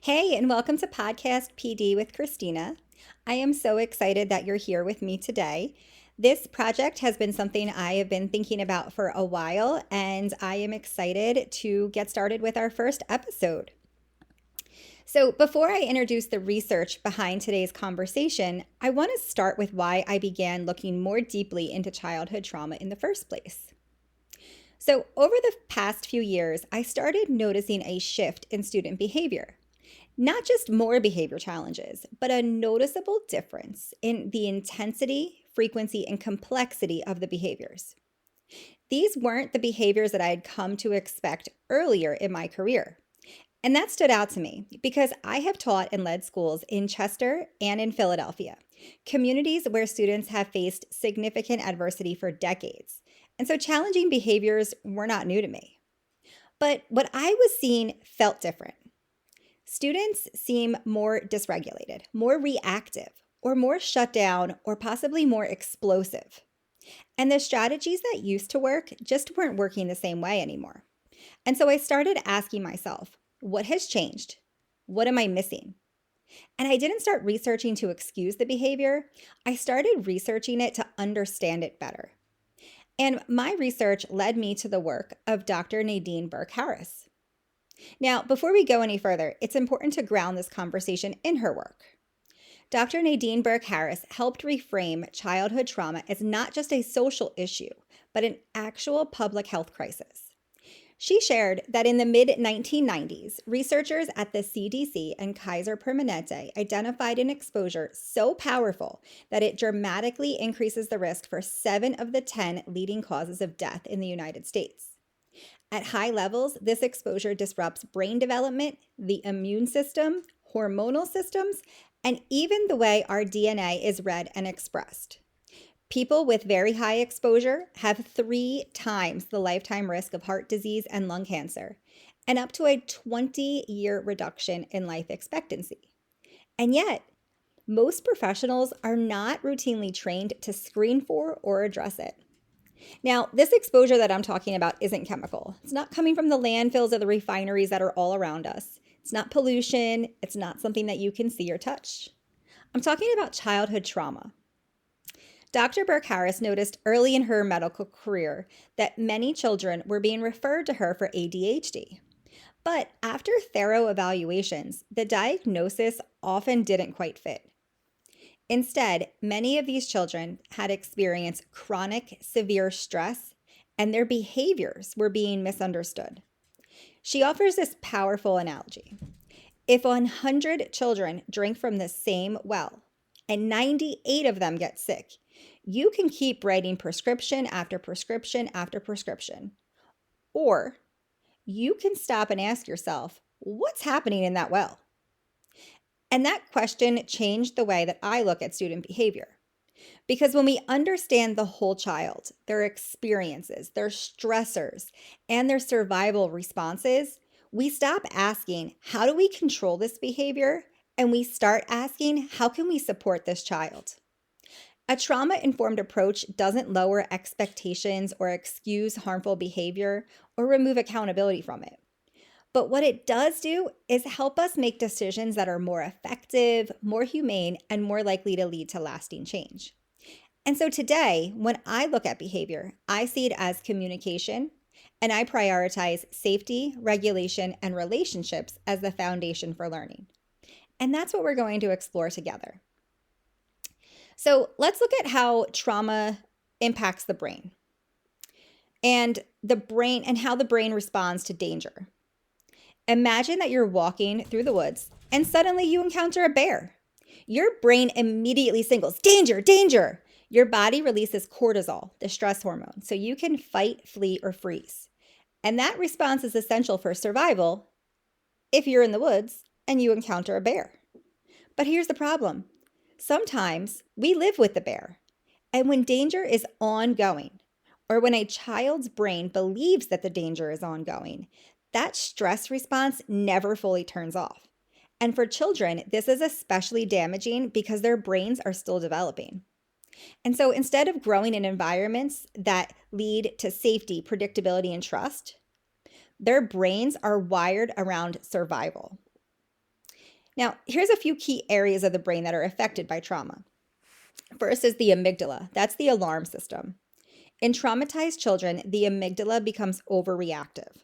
Hey, and welcome to Podcast PD with Christina. I am so excited that you're here with me today. This project has been something I have been thinking about for a while, and I am excited to get started with our first episode. So, before I introduce the research behind today's conversation, I want to start with why I began looking more deeply into childhood trauma in the first place. So, over the past few years, I started noticing a shift in student behavior. Not just more behavior challenges, but a noticeable difference in the intensity, frequency, and complexity of the behaviors. These weren't the behaviors that I had come to expect earlier in my career. And that stood out to me because I have taught and led schools in Chester and in Philadelphia, communities where students have faced significant adversity for decades. And so challenging behaviors were not new to me. But what I was seeing felt different. Students seem more dysregulated, more reactive, or more shut down, or possibly more explosive. And the strategies that used to work just weren't working the same way anymore. And so I started asking myself, what has changed? What am I missing? And I didn't start researching to excuse the behavior. I started researching it to understand it better. And my research led me to the work of Dr. Nadine Burke Harris. Now, before we go any further, it's important to ground this conversation in her work. Dr. Nadine Burke Harris helped reframe childhood trauma as not just a social issue, but an actual public health crisis. She shared that in the mid-1990s, researchers at the CDC and Kaiser Permanente identified an exposure so powerful that it dramatically increases the risk for 7 of the 10 leading causes of death in the United States. At high levels, this exposure disrupts brain development, the immune system, hormonal systems, and even the way our DNA is read and expressed. People with very high exposure have 3 times the lifetime risk of heart disease and lung cancer, and up to a 20-year reduction in life expectancy. And yet, most professionals are not routinely trained to screen for or address it. Now, this exposure that I'm talking about isn't chemical. It's not coming from the landfills or the refineries that are all around us. It's not pollution. It's not something that you can see or touch. I'm talking about childhood trauma. Dr. Burke Harris noticed early in her medical career that many children were being referred to her for ADHD. But after thorough evaluations, the diagnosis often didn't quite fit. Instead, many of these children had experienced chronic, severe stress, and their behaviors were being misunderstood. She offers this powerful analogy. If 100 children drink from the same well, and 98 of them get sick, you can keep writing prescription after prescription after prescription. Or you can stop and ask yourself, what's happening in that well? And that question changed the way that I look at student behavior. Because when we understand the whole child, their experiences, their stressors, and their survival responses, we stop asking, how do we control this behavior? And we start asking, how can we support this child? A trauma-informed approach doesn't lower expectations or excuse harmful behavior or remove accountability from it. But what it does do is help us make decisions that are more effective, more humane, and more likely to lead to lasting change. And so today, when I look at behavior, I see it as communication, and I prioritize safety, regulation, and relationships as the foundation for learning. And that's what we're going to explore together. So let's look at how trauma impacts the brain and how the brain responds to danger. Imagine that you're walking through the woods and suddenly you encounter a bear. Your brain immediately signals, danger, danger. Your body releases cortisol, the stress hormone, so you can fight, flee, or freeze. And that response is essential for survival if you're in the woods and you encounter a bear. But here's the problem. Sometimes we live with the bear, and when danger is ongoing, or when a child's brain believes that the danger is ongoing, that stress response never fully turns off. And for children, this is especially damaging because their brains are still developing. And so instead of growing in environments that lead to safety, predictability, and trust, their brains are wired around survival. Now, here's a few key areas of the brain that are affected by trauma. First is the amygdala. That's the alarm system. In traumatized children, the amygdala becomes overreactive.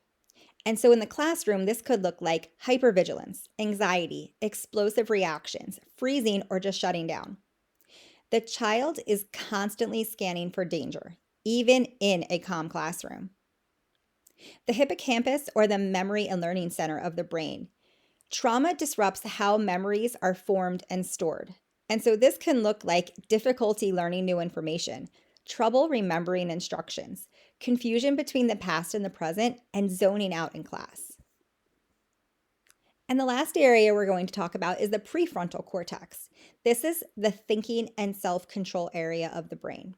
And so in the classroom, this could look like hypervigilance, anxiety, explosive reactions, freezing, or just shutting down. The child is constantly scanning for danger, even in a calm classroom. The hippocampus, or the memory and learning center of the brain. Trauma disrupts how memories are formed and stored. And so this can look like difficulty learning new information, trouble remembering instructions, confusion between the past and the present, and zoning out in class. And the last area we're going to talk about is the prefrontal cortex. This is the thinking and self-control area of the brain.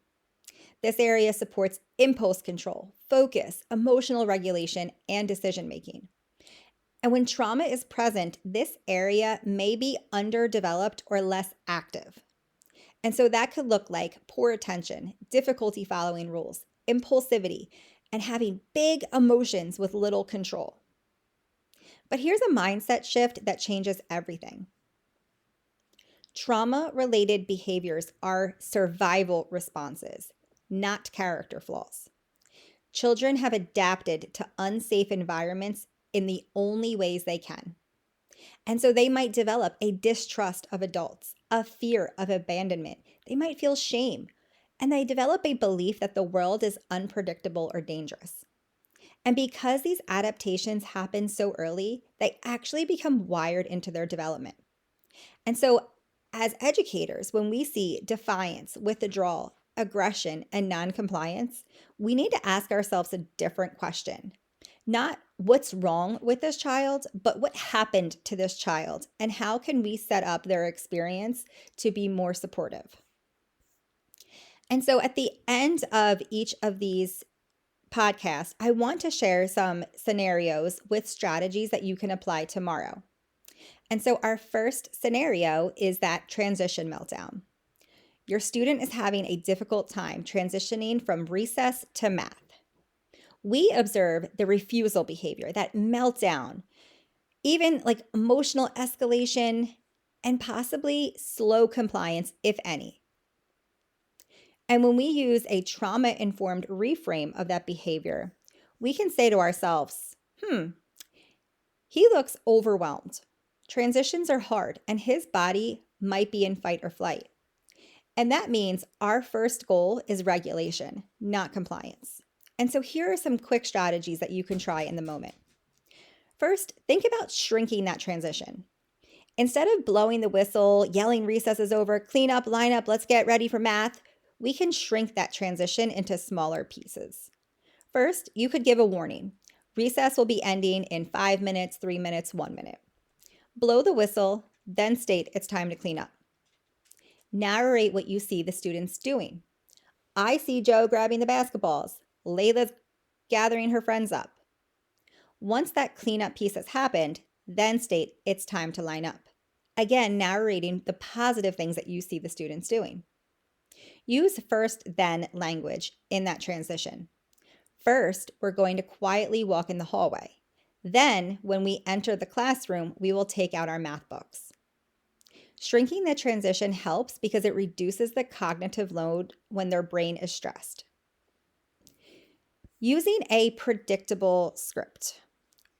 This area supports impulse control, focus, emotional regulation, and decision making. And when trauma is present, this area may be underdeveloped or less active. And so that could look like poor attention, difficulty following rules, impulsivity, and having big emotions with little control. But here's a mindset shift that changes everything. Trauma-related behaviors are survival responses, not character flaws. Children have adapted to unsafe environments in the only ways they can. And so they might develop a distrust of adults, a fear of abandonment. They might feel shame, and they develop a belief that the world is unpredictable or dangerous. And because these adaptations happen so early, they actually become wired into their development. And so as educators, when we see defiance, withdrawal, aggression, and noncompliance, we need to ask ourselves a different question. Not what's wrong with this child, but what happened to this child, and how can we set up their experience to be more supportive? And so at the end of each of these podcasts, I want to share some scenarios with strategies that you can apply tomorrow. And so our first scenario is that transition meltdown. Your student is having a difficult time transitioning from recess to math. We observe the refusal behavior, that meltdown, even like emotional escalation, and possibly slow compliance, if any. And when we use a trauma-informed reframe of that behavior, we can say to ourselves, he looks overwhelmed. Transitions are hard, and his body might be in fight or flight. And that means our first goal is regulation, not compliance. And so here are some quick strategies that you can try in the moment. First, think about shrinking that transition. Instead of blowing the whistle, yelling recess is over, clean up, line up, let's get ready for math, we can shrink that transition into smaller pieces. First, you could give a warning. Recess will be ending in 5 minutes, 3 minutes, 1 minute. Blow the whistle, then state it's time to clean up. Narrate what you see the students doing. I see Joe grabbing the basketballs. Layla's gathering her friends up. Once that cleanup piece has happened, then state it's time to line up. Again, narrating the positive things that you see the students doing. Use first, then language in that transition. First, we're going to quietly walk in the hallway. Then, when we enter the classroom, we will take out our math books. Shrinking the transition helps because it reduces the cognitive load when their brain is stressed. Using a predictable script.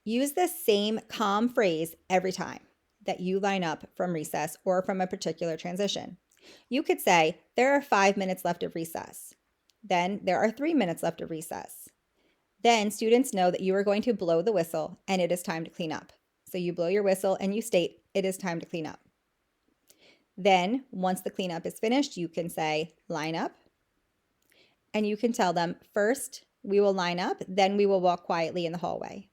Use the same calm phrase every time that you line up from recess or from a particular transition. You could say, there are 5 minutes left of recess. Then there are 3 minutes left of recess. Then students know that you are going to blow the whistle and it is time to clean up. So you blow your whistle and you state, it is time to clean up. Then once the cleanup is finished, you can say, line up. And you can tell them, first, we will line up, then we will walk quietly in the hallway.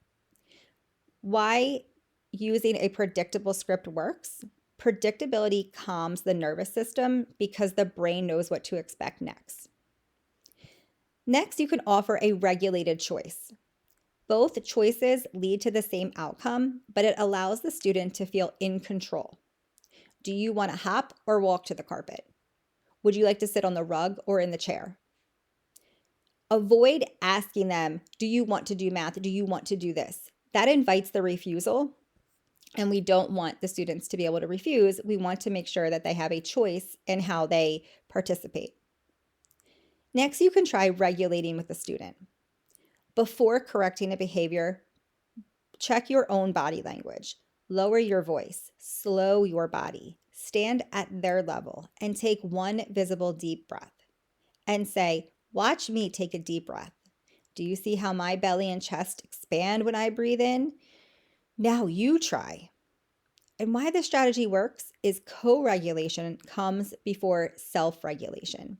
Why using a predictable script works? Predictability calms the nervous system because the brain knows what to expect next. Next, you can offer a regulated choice. Both choices lead to the same outcome, but it allows the student to feel in control. Do you want to hop or walk to the carpet? Would you like to sit on the rug or in the chair? Avoid asking them, do you want to do math? Do you want to do this? That invites the refusal. and we don't want the students to be able to refuse. We want to make sure that they have a choice in how they participate. Next, you can try regulating with the student. Before correcting a behavior, check your own body language. Lower your voice, slow your body, stand at their level, and take one visible deep breath. And say, watch me take a deep breath. Do you see how my belly and chest expand when I breathe in? Now you try. And why this strategy works is co-regulation comes before self-regulation.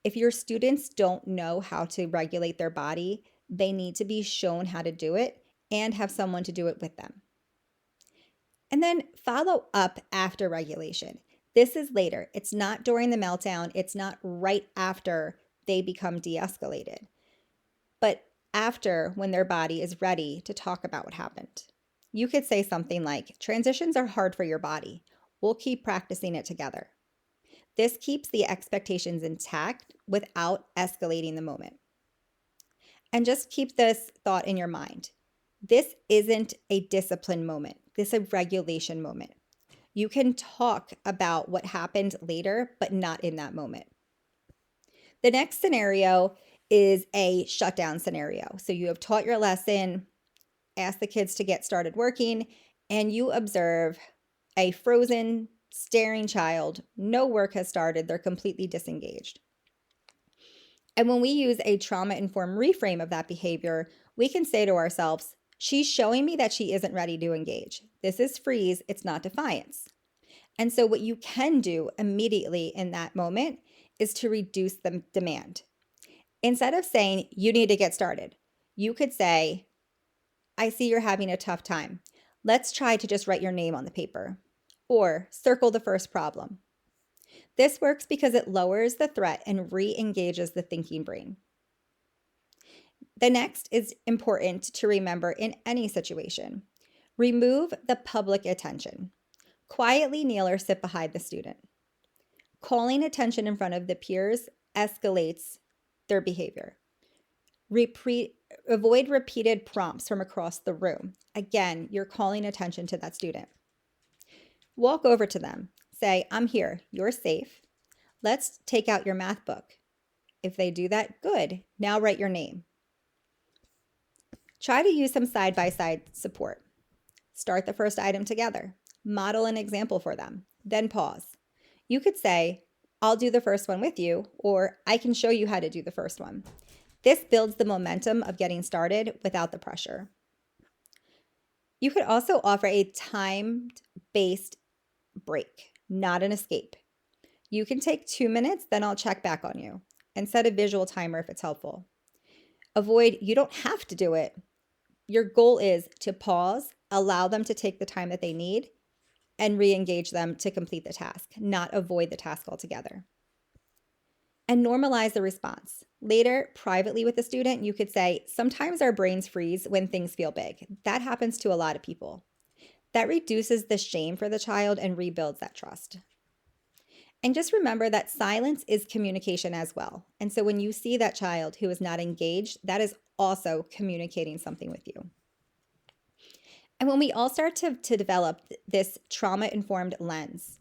If your students don't know how to regulate their body, they need to be shown how to do it and have someone to do it with them. And then follow up after regulation. This is later. It's not during the meltdown. It's not right after they become de-escalated, but after, when their body is ready to talk about what happened. You could say something like, transitions are hard for your body. We'll keep practicing it together. This keeps the expectations intact without escalating the moment. And just keep this thought in your mind. This isn't a discipline moment. This is a regulation moment. You can talk about what happened later, but not in that moment. The next scenario is a shutdown scenario. So you have taught your lesson, asked the kids to get started working, and you observe a frozen, staring child. No work has started. They're completely disengaged. And when we use a trauma-informed reframe of that behavior, we can say to ourselves, she's showing me that she isn't ready to engage. This is freeze. It's not defiance. And so what you can do immediately in that moment is to reduce the demand. Instead of saying, you need to get started, you could say, I see you're having a tough time. Let's try to just write your name on the paper. Or circle the first problem. This works because it lowers the threat and re-engages the thinking brain. The next is important to remember in any situation. Remove the public attention. Quietly kneel or sit behind the student. Calling attention in front of the peers escalates their behavior. Avoid repeated prompts from across the room. Again, you're calling attention to that student. Walk over to them. Say, I'm here. You're safe. Let's take out your math book. If they do that, good. Now write your name. Try to use some side-by-side support. Start the first item together. Model an example for them. Then pause. You could say, I'll do the first one with you, or I can show you how to do the first one. This builds the momentum of getting started without the pressure. You could also offer a time-based break, not an escape. You can take 2 minutes, then I'll check back on you, and set a visual timer if it's helpful. Avoid, you don't have to do it. Your goal is to pause, allow them to take the time that they need, and re-engage them to complete the task, not avoid the task altogether. And normalize the response. Later, privately with the student, you could say, sometimes our brains freeze when things feel big. That happens to a lot of people. That reduces the shame for the child and rebuilds that trust. And just remember that silence is communication as well. And so when you see that child who is not engaged, that is also communicating something with you. And when we all start to develop this trauma-informed lens,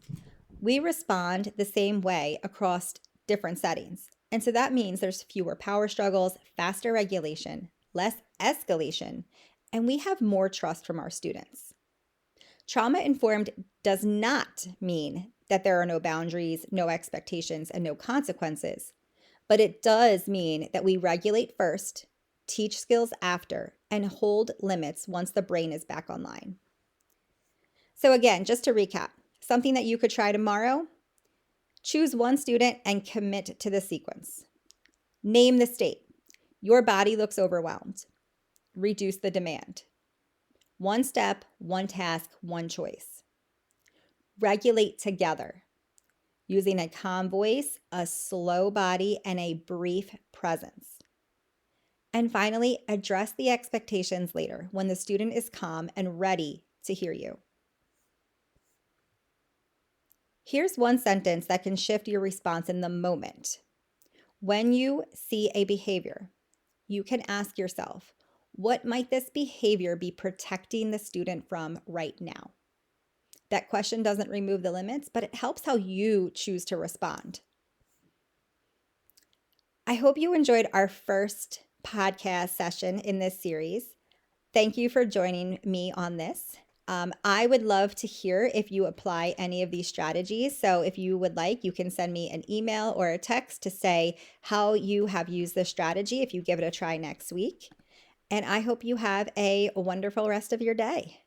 we respond the same way across different settings. And so that means there's fewer power struggles, faster regulation, less escalation, and we have more trust from our students. Trauma-informed does not mean that there are no boundaries, no expectations, and no consequences, but it does mean that we regulate first, teach skills after, and hold limits once the brain is back online. So again, just to recap, something that you could try tomorrow: choose one student and commit to the sequence. Name the state. Your body looks overwhelmed. Reduce the demand. One step, one task, one choice. Regulate together using a calm voice, a slow body, and a brief presence. And finally, address the expectations later when the student is calm and ready to hear you. Here's one sentence that can shift your response in the moment. When you see a behavior, you can ask yourself, what might this behavior be protecting the student from right now? That question doesn't remove the limits, but it helps how you choose to respond. I hope you enjoyed our first podcast session in this series. Thank you for joining me on this. I would love to hear if you apply any of these strategies. So if you would like, you can send me an email or a text to say how you have used this strategy if you give it a try next week. And I hope you have a wonderful rest of your day.